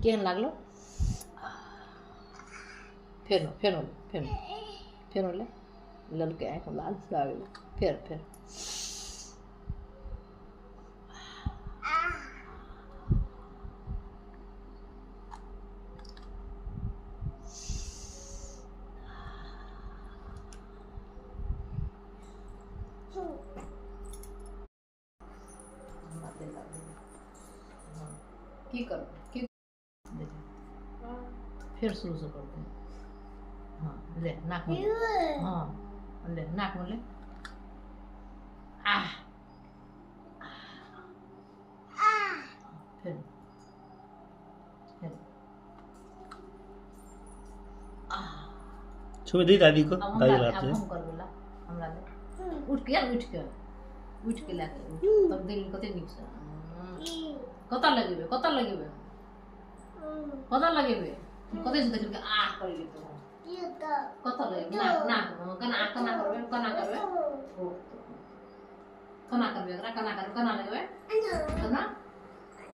केहन लागलो फेर फेर फेर फेर ले ललके आँख में लाल लाग फेर फेर की कर की फिर शुरू से करते हैं। हाँ ले नाक में हाँ ले नाक में ले फिर छुए दी दादी को दादी रात से हम कर बोला हमरा ले उठ के लाके तब दिल कते नीक से कता लगेबे कते से देख के आ कर ले तो कता लगे ना कना करबे कना करबे एकरा कना लगबे कना